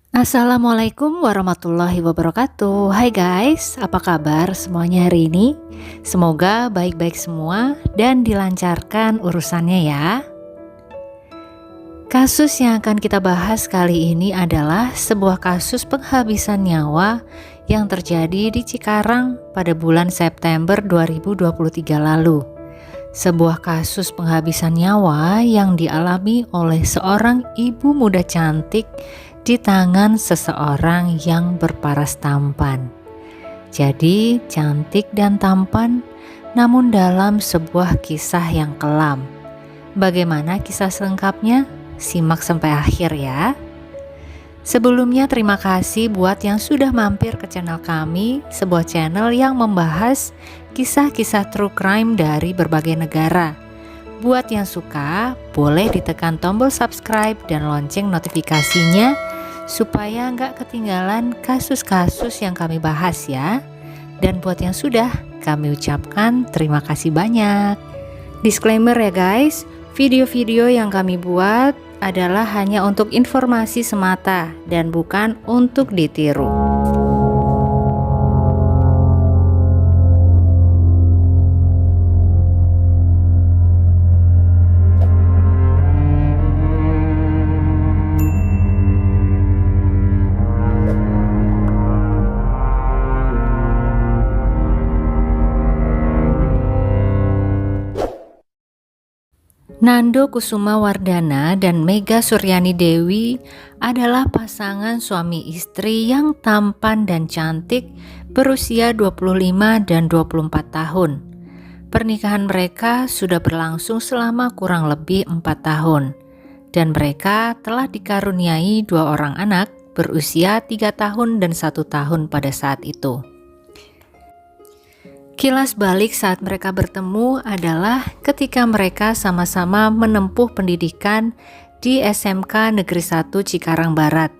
Assalamualaikum warahmatullahi wabarakatuh. Hai guys, apa kabar semuanya hari ini? Semoga baik-baik semua dan dilancarkan urusannya ya. Kasus yang akan kita bahas kali ini adalah sebuah kasus penghabisan nyawa yang terjadi di Cikarang pada bulan September 2023 lalu. Sebuah kasus penghabisan nyawa yang dialami oleh seorang ibu muda cantik di tangan seseorang yang berparas tampan. Jadi cantik dan tampan, namun dalam sebuah kisah yang kelam. Bagaimana kisah selengkapnya? Simak sampai akhir ya. Sebelumnya terima kasih buat yang sudah mampir ke channel kami, sebuah channel yang membahas kisah-kisah true crime dari berbagai negara. Buat yang suka, boleh ditekan tombol subscribe dan lonceng notifikasinya supaya nggak ketinggalan kasus-kasus yang kami bahas ya. Dan buat yang sudah, kami ucapkan terima kasih banyak. Disclaimer ya guys, video-video yang kami buat adalah hanya untuk informasi semata dan bukan untuk ditiru. Nando Kusumawardana dan Mega Suryani Dewi adalah pasangan suami istri yang tampan dan cantik berusia 25 dan 24 tahun. Pernikahan mereka sudah berlangsung selama kurang lebih 4 tahun dan mereka telah dikaruniai 2 orang anak berusia 3 tahun dan 1 tahun pada saat itu. Kilas balik saat mereka bertemu adalah ketika mereka sama-sama menempuh pendidikan di SMK Negeri 1 Cikarang Barat,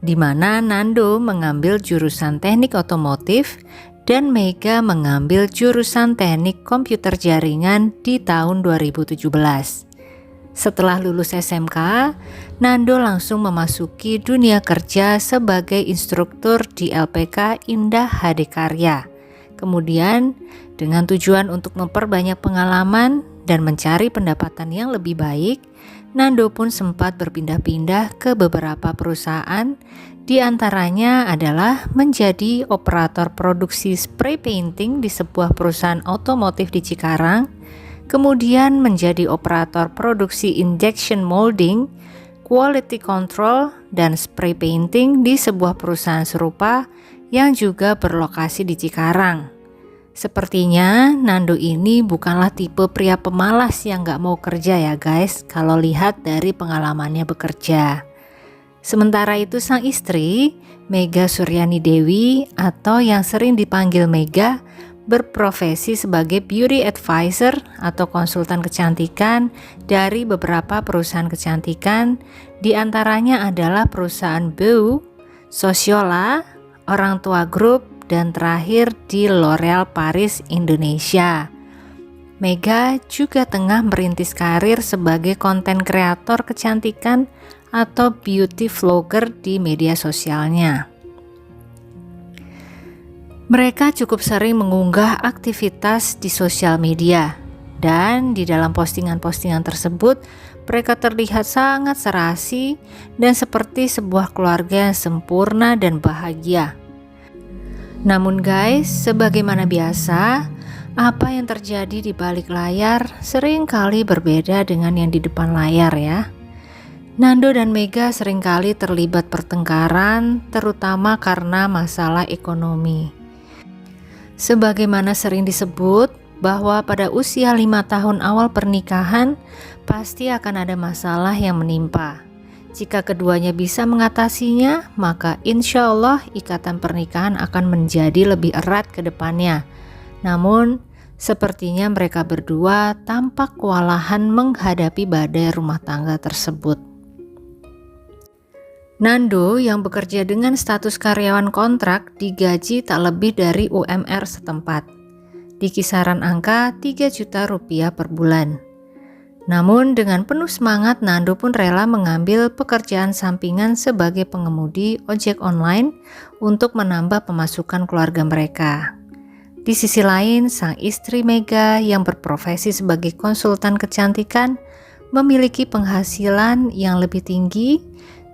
di mana Nando mengambil jurusan teknik otomotif dan Mega mengambil jurusan teknik komputer jaringan di tahun 2017. Setelah lulus SMK, Nando langsung memasuki dunia kerja sebagai instruktur di LPK Indah Hadikarya. Kemudian, dengan tujuan untuk memperbanyak pengalaman dan mencari pendapatan yang lebih baik, Nando pun sempat berpindah-pindah ke beberapa perusahaan, di antaranya adalah menjadi operator produksi spray painting di sebuah perusahaan otomotif di Cikarang, kemudian menjadi operator produksi injection molding, quality control, dan spray painting di sebuah perusahaan serupa yang juga berlokasi di Cikarang. Sepertinya Nando ini bukanlah tipe pria pemalas yang gak mau kerja ya guys, kalau lihat dari pengalamannya bekerja. Sementara itu sang istri, Mega Suryani Dewi atau yang sering dipanggil Mega, berprofesi sebagai beauty advisor atau konsultan kecantikan dari beberapa perusahaan kecantikan, di antaranya adalah perusahaan Beu, Sosiola, Orang Tua Group, dan terakhir di L'Oreal Paris Indonesia. Mega juga tengah merintis karir sebagai konten kreator kecantikan atau beauty vlogger di media sosialnya. Mereka cukup sering mengunggah aktivitas di sosial media, dan di dalam postingan-postingan tersebut mereka terlihat sangat serasi dan seperti sebuah keluarga yang sempurna dan bahagia. Namun guys, sebagaimana biasa, apa yang terjadi di balik layar seringkali berbeda dengan yang di depan layar ya. Nando dan Mega seringkali terlibat pertengkaran, terutama karena masalah ekonomi. Sebagaimana sering disebut bahwa pada usia 5 tahun awal pernikahan pasti akan ada masalah yang menimpa. Jika keduanya bisa mengatasinya, maka insya Allah ikatan pernikahan akan menjadi lebih erat ke depannya. Namun, sepertinya mereka berdua tampak kewalahan menghadapi badai rumah tangga tersebut. Nando yang bekerja dengan status karyawan kontrak digaji tak lebih dari UMR setempat, di kisaran angka 3 juta rupiah per bulan. Namun dengan penuh semangat, Nando pun rela mengambil pekerjaan sampingan sebagai pengemudi ojek online untuk menambah pemasukan keluarga mereka. Di sisi lain, sang istri Mega yang berprofesi sebagai konsultan kecantikan memiliki penghasilan yang lebih tinggi,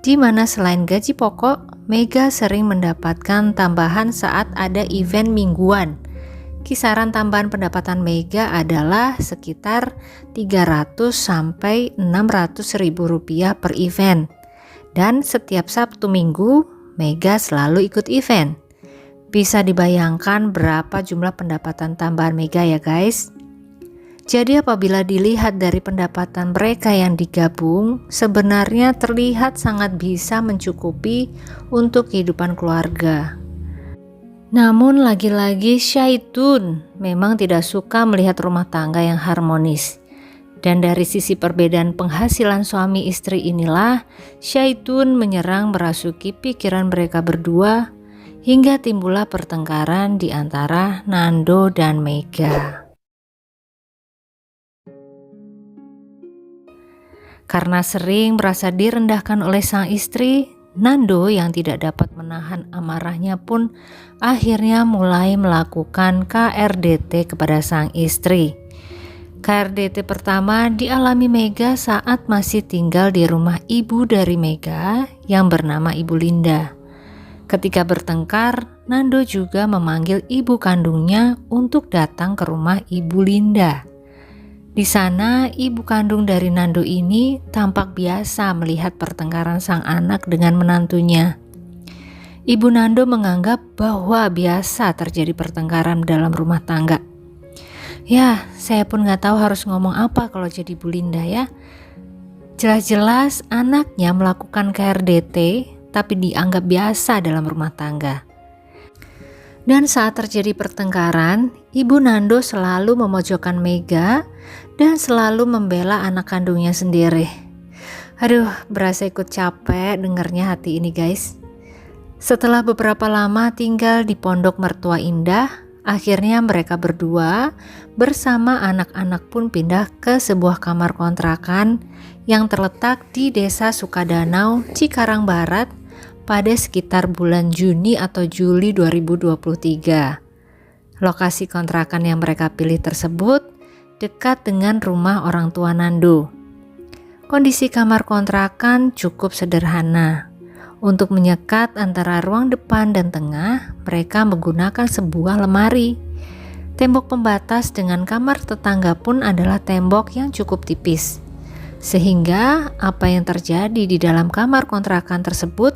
di mana selain gaji pokok, Mega sering mendapatkan tambahan saat ada event mingguan. Kisaran tambahan pendapatan Mega adalah sekitar 300 sampai 600 ribu rupiah per event. Dan setiap Sabtu Minggu, Mega selalu ikut event. Bisa dibayangkan berapa jumlah pendapatan tambahan Mega ya guys? Jadi apabila dilihat dari pendapatan mereka yang digabung, sebenarnya terlihat sangat bisa mencukupi untuk kehidupan keluarga. Namun lagi-lagi Syaitun memang tidak suka melihat rumah tangga yang harmonis. Dan dari sisi perbedaan penghasilan suami istri inilah Syaitun menyerang merasuki pikiran mereka berdua hingga timbullah pertengkaran di antara Nando dan Mega. Karena sering merasa direndahkan oleh sang istri, Nando yang tidak dapat menahan amarahnya pun akhirnya mulai melakukan KRDT kepada sang istri. KRDT pertama dialami Mega saat masih tinggal di rumah ibu dari Mega yang bernama Ibu Linda. Ketika bertengkar, Nando juga memanggil ibu kandungnya untuk datang ke rumah Ibu Linda. Di sana, ibu kandung dari Nando ini tampak biasa melihat pertengkaran sang anak dengan menantunya. Ibu Nando menganggap bahwa biasa terjadi pertengkaran dalam rumah tangga. Ya, saya pun gak tahu harus ngomong apa kalau jadi Bu Linda ya. Jelas-jelas anaknya melakukan KRDT, tapi dianggap biasa dalam rumah tangga. Dan saat terjadi pertengkaran, Ibu Nando selalu memojokkan Mega dan selalu membela anak kandungnya sendiri. Aduh, berasa ikut capek dengarnya hati ini guys. Setelah beberapa lama tinggal di pondok mertua indah, akhirnya mereka berdua bersama anak-anak pun pindah ke sebuah kamar kontrakan yang terletak di Desa Sukadanau, Cikarang Barat pada sekitar bulan Juni atau Juli 2023. Lokasi kontrakan yang mereka pilih tersebut dekat dengan rumah orang tua Nando. Kondisi kamar kontrakan cukup sederhana. Untuk menyekat antara ruang depan dan tengah, mereka menggunakan sebuah lemari. Tembok pembatas dengan kamar tetangga pun adalah tembok yang cukup tipis. Sehingga apa yang terjadi di dalam kamar kontrakan tersebut,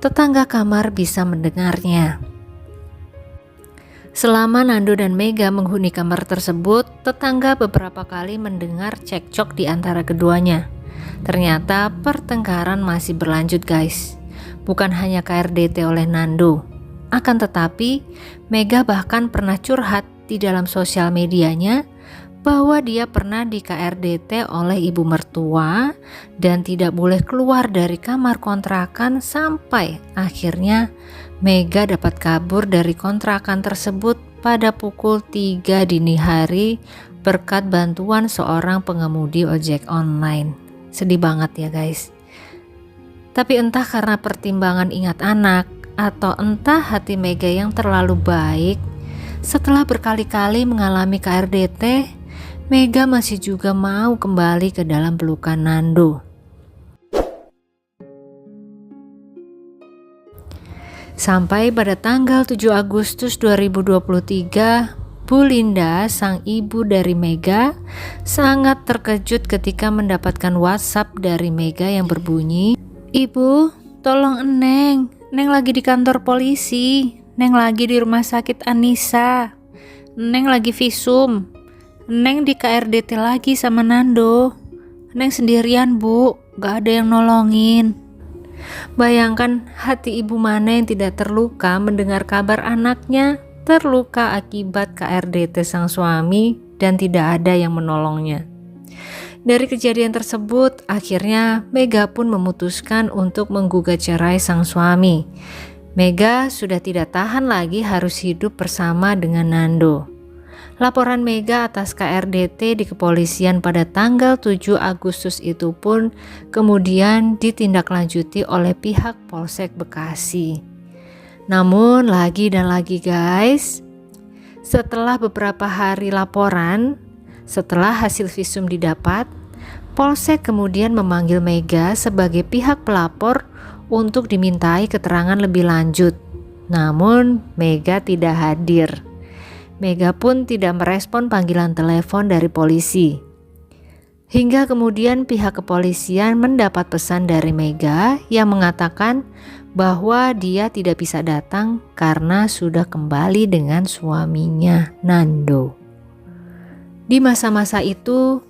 tetangga kamar bisa mendengarnya. Selama Nando dan Mega menghuni kamar tersebut, tetangga beberapa kali mendengar cekcok di antara keduanya. Ternyata pertengkaran masih berlanjut guys. Bukan hanya KRDT oleh Nando, akan tetapi Mega bahkan pernah curhat di dalam sosial medianya bahwa dia pernah di KRDT oleh ibu mertua dan tidak boleh keluar dari kamar kontrakan sampai akhirnya Mega dapat kabur dari kontrakan tersebut pada pukul 3 dini hari berkat bantuan seorang pengemudi ojek online. Sedih banget ya guys. Tapi entah karena pertimbangan ingat anak atau entah hati Mega yang terlalu baik, setelah berkali-kali mengalami KRDT, Mega masih juga mau kembali ke dalam pelukan Nando. Sampai pada tanggal 7 Agustus 2023, Bu Linda, sang ibu dari Mega, sangat terkejut ketika mendapatkan WhatsApp dari Mega yang berbunyi, "Ibu, tolong Neng lagi di kantor polisi, Neng lagi di rumah sakit Anissa, Neng lagi visum, Neng di KRDT lagi sama Nando, Neng sendirian bu, gak ada yang nolongin." Bayangkan hati ibu mana yang tidak terluka mendengar kabar anaknya terluka akibat KRDT sang suami dan tidak ada yang menolongnya. Dari kejadian tersebut, akhirnya Mega pun memutuskan untuk menggugat cerai sang suami. Mega sudah tidak tahan lagi harus hidup bersama dengan Nando. Laporan Mega atas KRDT di kepolisian pada tanggal 7 Agustus itu pun kemudian ditindaklanjuti oleh pihak Polsek Bekasi. Namun lagi dan lagi guys, setelah beberapa hari laporan, setelah hasil visum didapat, Polsek kemudian memanggil Mega sebagai pihak pelapor untuk dimintai keterangan lebih lanjut. Namun Mega tidak hadir. Mega pun tidak merespon panggilan telepon dari polisi. Hingga kemudian pihak kepolisian mendapat pesan dari Mega yang mengatakan bahwa dia tidak bisa datang karena sudah kembali dengan suaminya, Nando. Di masa-masa itu,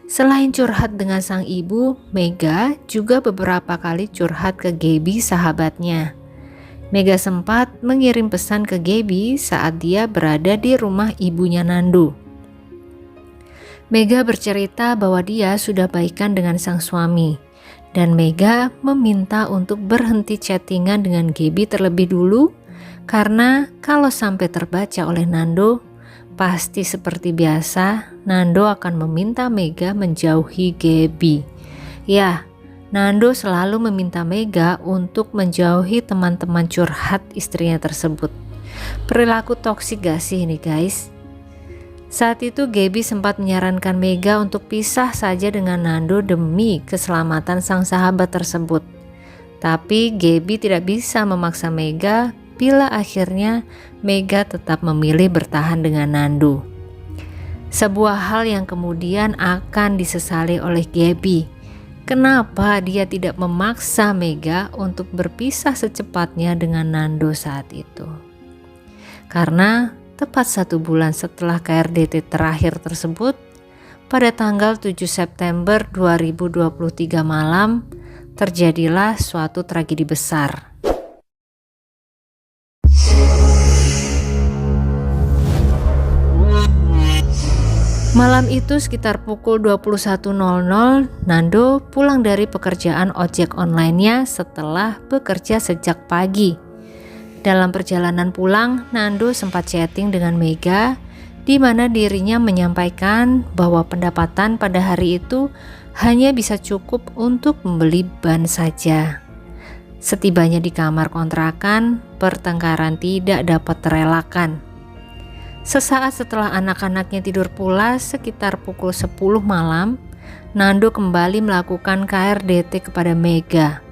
selain curhat dengan sang ibu, Mega juga beberapa kali curhat ke Gaby, sahabatnya. Mega sempat mengirim pesan ke Gaby saat dia berada di rumah ibunya Nando. Mega bercerita bahwa dia sudah baikan dengan sang suami, dan Mega meminta untuk berhenti chattingan dengan Gaby terlebih dulu, karena kalau sampai terbaca oleh Nando, pasti seperti biasa Nando akan meminta Mega menjauhi Gaby. Ya, Nando selalu meminta Mega untuk menjauhi teman-teman curhat istrinya tersebut. Perilaku toksik gak sih ini guys? Saat itu Gaby sempat menyarankan Mega untuk pisah saja dengan Nando demi keselamatan sang sahabat tersebut. Tapi Gaby tidak bisa memaksa Mega bila akhirnya Mega tetap memilih bertahan dengan Nando. Sebuah hal yang kemudian akan disesali oleh Gaby. Kenapa dia tidak memaksa Mega untuk berpisah secepatnya dengan Nando saat itu? Karena tepat 1 bulan setelah KRDT terakhir tersebut, pada tanggal 7 September 2023 malam, terjadilah suatu tragedi besar. Malam itu sekitar pukul 21.00, Nando pulang dari pekerjaan ojek online-nya setelah bekerja sejak pagi. Dalam perjalanan pulang, Nando sempat chatting dengan Mega, di mana dirinya menyampaikan bahwa pendapatan pada hari itu hanya bisa cukup untuk membeli ban saja. Setibanya di kamar kontrakan, pertengkaran tidak dapat terelakkan. Sesaat setelah anak-anaknya tidur pula sekitar pukul 10 malam, Nando kembali melakukan KRDT kepada Mega.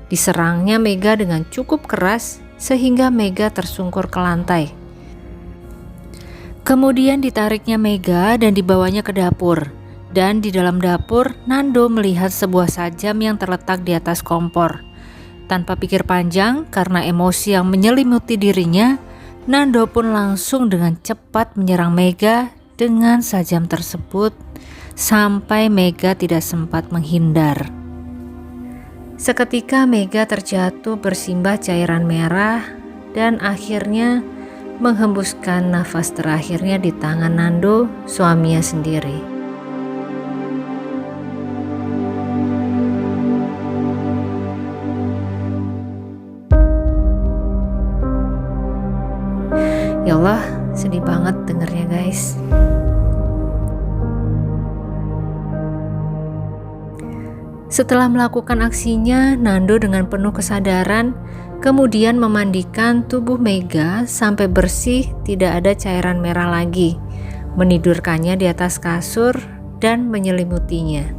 Diserangnya Mega dengan cukup keras sehingga Mega tersungkur ke lantai. Kemudian ditariknya Mega dan dibawanya ke dapur. Dan di dalam dapur, Nando melihat sebuah sajam yang terletak di atas kompor. Tanpa pikir panjang, karena emosi yang menyelimuti dirinya, Nando pun langsung dengan cepat menyerang Mega dengan sajam tersebut sampai Mega tidak sempat menghindar. Seketika Mega terjatuh bersimbah cairan merah dan akhirnya menghembuskan nafas terakhirnya di tangan Nando, suaminya sendiri. Ya Allah, sedih banget dengernya guys. Setelah melakukan aksinya, Nando dengan penuh kesadaran kemudian memandikan tubuh Mega sampai bersih, tidak ada cairan merah lagi, menidurkannya di atas kasur dan menyelimutinya.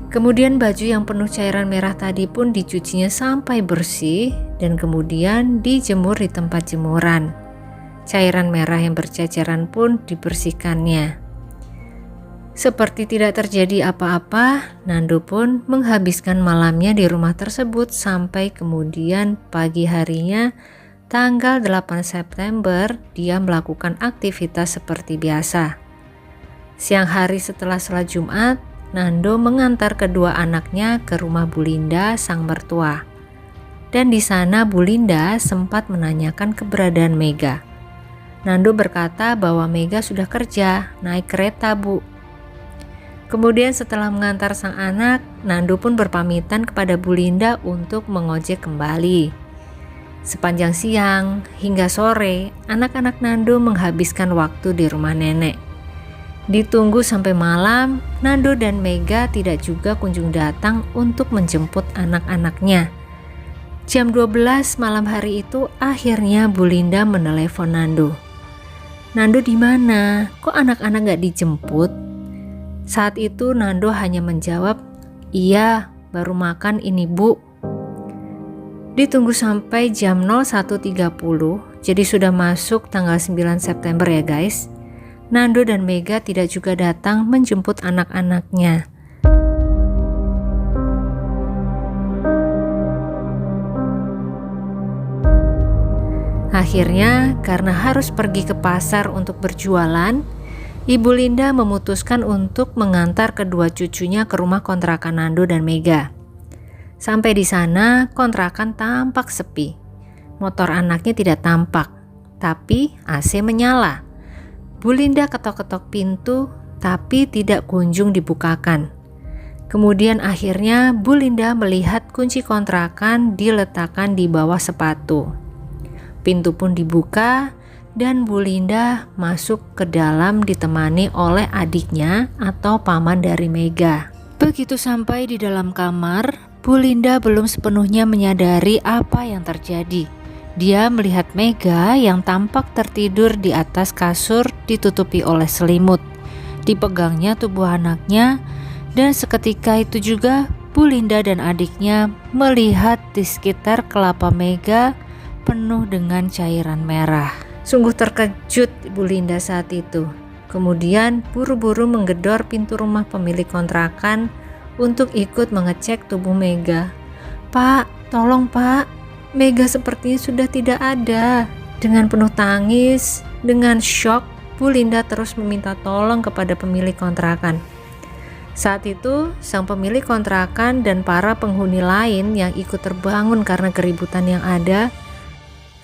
Kemudian baju yang penuh cairan merah tadi pun dicucinya sampai bersih dan kemudian dijemur di tempat jemuran. Cairan merah yang berceceran pun dibersihkannya. Seperti tidak terjadi apa-apa, Nando pun menghabiskan malamnya di rumah tersebut sampai kemudian pagi harinya, tanggal 8 September, dia melakukan aktivitas seperti biasa. Siang hari setelah sholat Jumat, Nando mengantar kedua anaknya ke rumah Bu Linda, sang mertua. Dan di sana Bu Linda sempat menanyakan keberadaan Mega. Nando berkata bahwa Mega sudah kerja, naik kereta Bu. Kemudian setelah mengantar sang anak, Nando pun berpamitan kepada Bu Linda untuk mengojek kembali. Sepanjang siang hingga sore, anak-anak Nando menghabiskan waktu di rumah nenek. Ditunggu sampai malam, Nando dan Mega tidak juga kunjung datang untuk menjemput anak-anaknya. Jam 12 malam hari itu akhirnya Bu Linda menelepon Nando. "Nando di mana? Kok anak-anak gak dijemput?" Saat itu Nando hanya menjawab, "Iya, baru makan ini Bu." Ditunggu sampai jam 01.30, jadi sudah masuk tanggal 9 September ya guys. Nando dan Mega tidak juga datang menjemput anak-anaknya. Akhirnya, karena harus pergi ke pasar untuk berjualan, Ibu Linda memutuskan untuk mengantar kedua cucunya ke rumah kontrakan Nando dan Mega. Sampai di sana, kontrakan tampak sepi. Motor anaknya tidak tampak, tapi AC menyala. Bu Linda ketok-ketok pintu, tapi tidak kunjung dibukakan. Kemudian akhirnya Bu Linda melihat kunci kontrakan diletakkan di bawah sepatu. Pintu pun dibuka dan Bu Linda masuk ke dalam ditemani oleh adiknya atau paman dari Mega. Begitu sampai di dalam kamar, Bu Linda belum sepenuhnya menyadari apa yang terjadi. Dia melihat Mega yang tampak tertidur di atas kasur ditutupi oleh selimut. Dipegangnya tubuh anaknya, dan seketika itu juga Bu Linda dan adiknya melihat di sekitar kelapa Mega penuh dengan cairan merah. Sungguh terkejut Bu Linda saat itu. Kemudian buru-buru menggedor pintu rumah pemilik kontrakan untuk ikut mengecek tubuh Mega. "Pak, tolong Pak, Mega sepertinya sudah tidak ada." Dengan penuh tangis, dengan syok, Bu Linda terus meminta tolong kepada pemilik kontrakan. Saat itu, sang pemilik kontrakan dan para penghuni lain yang ikut terbangun karena keributan yang ada,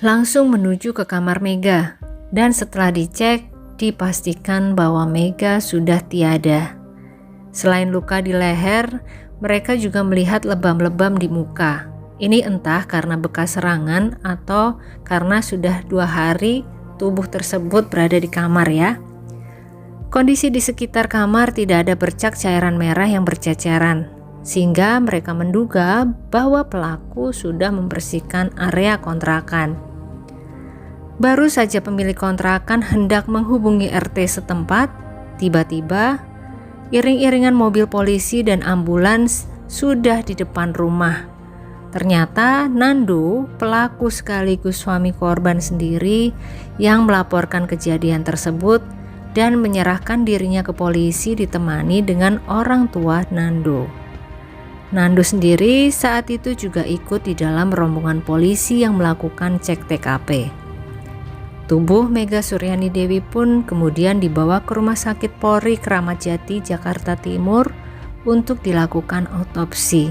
langsung menuju ke kamar Mega. Dan setelah dicek, dipastikan bahwa Mega sudah tiada. Selain luka di leher, mereka juga melihat lebam-lebam di muka. Ini entah karena bekas serangan atau karena sudah 2 hari tubuh tersebut berada di kamar ya. Kondisi di sekitar kamar tidak ada bercak cairan merah yang berceceran, sehingga mereka menduga bahwa pelaku sudah membersihkan area kontrakan. Baru saja pemilik kontrakan hendak menghubungi RT setempat, tiba-tiba iring-iringan mobil polisi dan ambulans sudah di depan rumah. Ternyata Nando, pelaku sekaligus suami korban sendiri, yang melaporkan kejadian tersebut dan menyerahkan dirinya ke polisi ditemani dengan orang tua Nando. Nando sendiri saat itu juga ikut di dalam rombongan polisi yang melakukan cek TKP. Tubuh Mega Suryani Dewi pun kemudian dibawa ke Rumah Sakit Polri Kramat Jati, Jakarta Timur untuk dilakukan autopsi.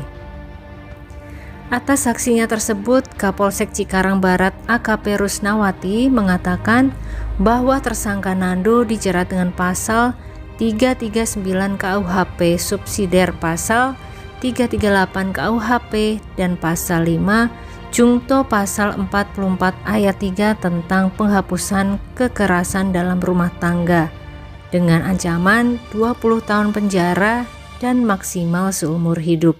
Atas saksinya tersebut, Kapolsek Cikarang Barat AKP Rusnawati mengatakan bahwa tersangka Nando dijerat dengan pasal 339 KUHP subsidiar pasal 338 KUHP dan pasal 5 Jungto pasal 44 ayat 3 tentang penghapusan kekerasan dalam rumah tangga dengan ancaman 20 tahun penjara dan maksimal seumur hidup.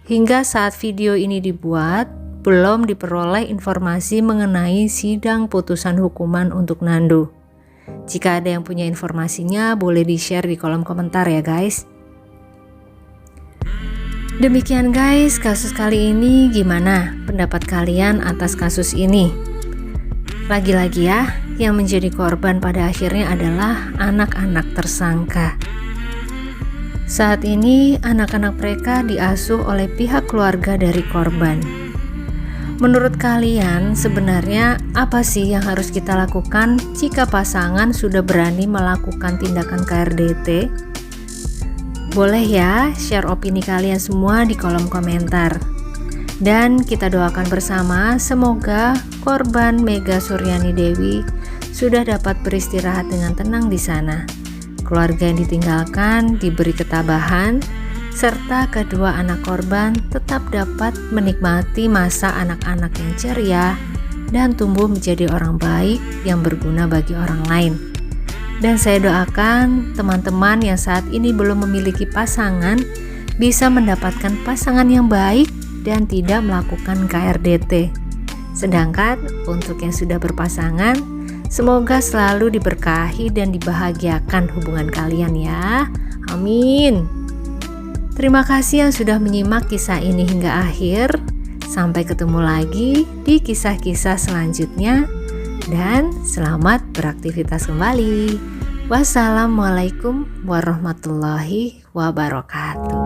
Hingga saat video ini dibuat, belum diperoleh informasi mengenai sidang putusan hukuman untuk Nando. Jika ada yang punya informasinya, boleh di-share di kolom komentar ya guys. Demikian guys, kasus kali ini gimana pendapat kalian atas kasus ini? Lagi-lagi ya, yang menjadi korban pada akhirnya adalah anak-anak tersangka. Saat ini anak-anak mereka diasuh oleh pihak keluarga dari korban. Menurut kalian sebenarnya apa sih yang harus kita lakukan jika pasangan sudah berani melakukan tindakan KRDT? Boleh ya share opini kalian semua di kolom komentar. Dan kita doakan bersama semoga korban Mega Suryani Dewi sudah dapat beristirahat dengan tenang di sana. Keluarga yang ditinggalkan diberi ketabahan serta kedua anak korban tetap dapat menikmati masa anak-anak yang ceria dan tumbuh menjadi orang baik yang berguna bagi orang lain. Dan saya doakan teman-teman yang saat ini belum memiliki pasangan bisa mendapatkan pasangan yang baik dan tidak melakukan KRDT. Sedangkan untuk yang sudah berpasangan, semoga selalu diberkahi dan dibahagiakan hubungan kalian ya. Amin. Terima kasih yang sudah menyimak kisah ini hingga akhir. Sampai ketemu lagi di kisah-kisah selanjutnya dan selamat beraktivitas kembali. Wassalamualaikum warahmatullahi wabarakatuh.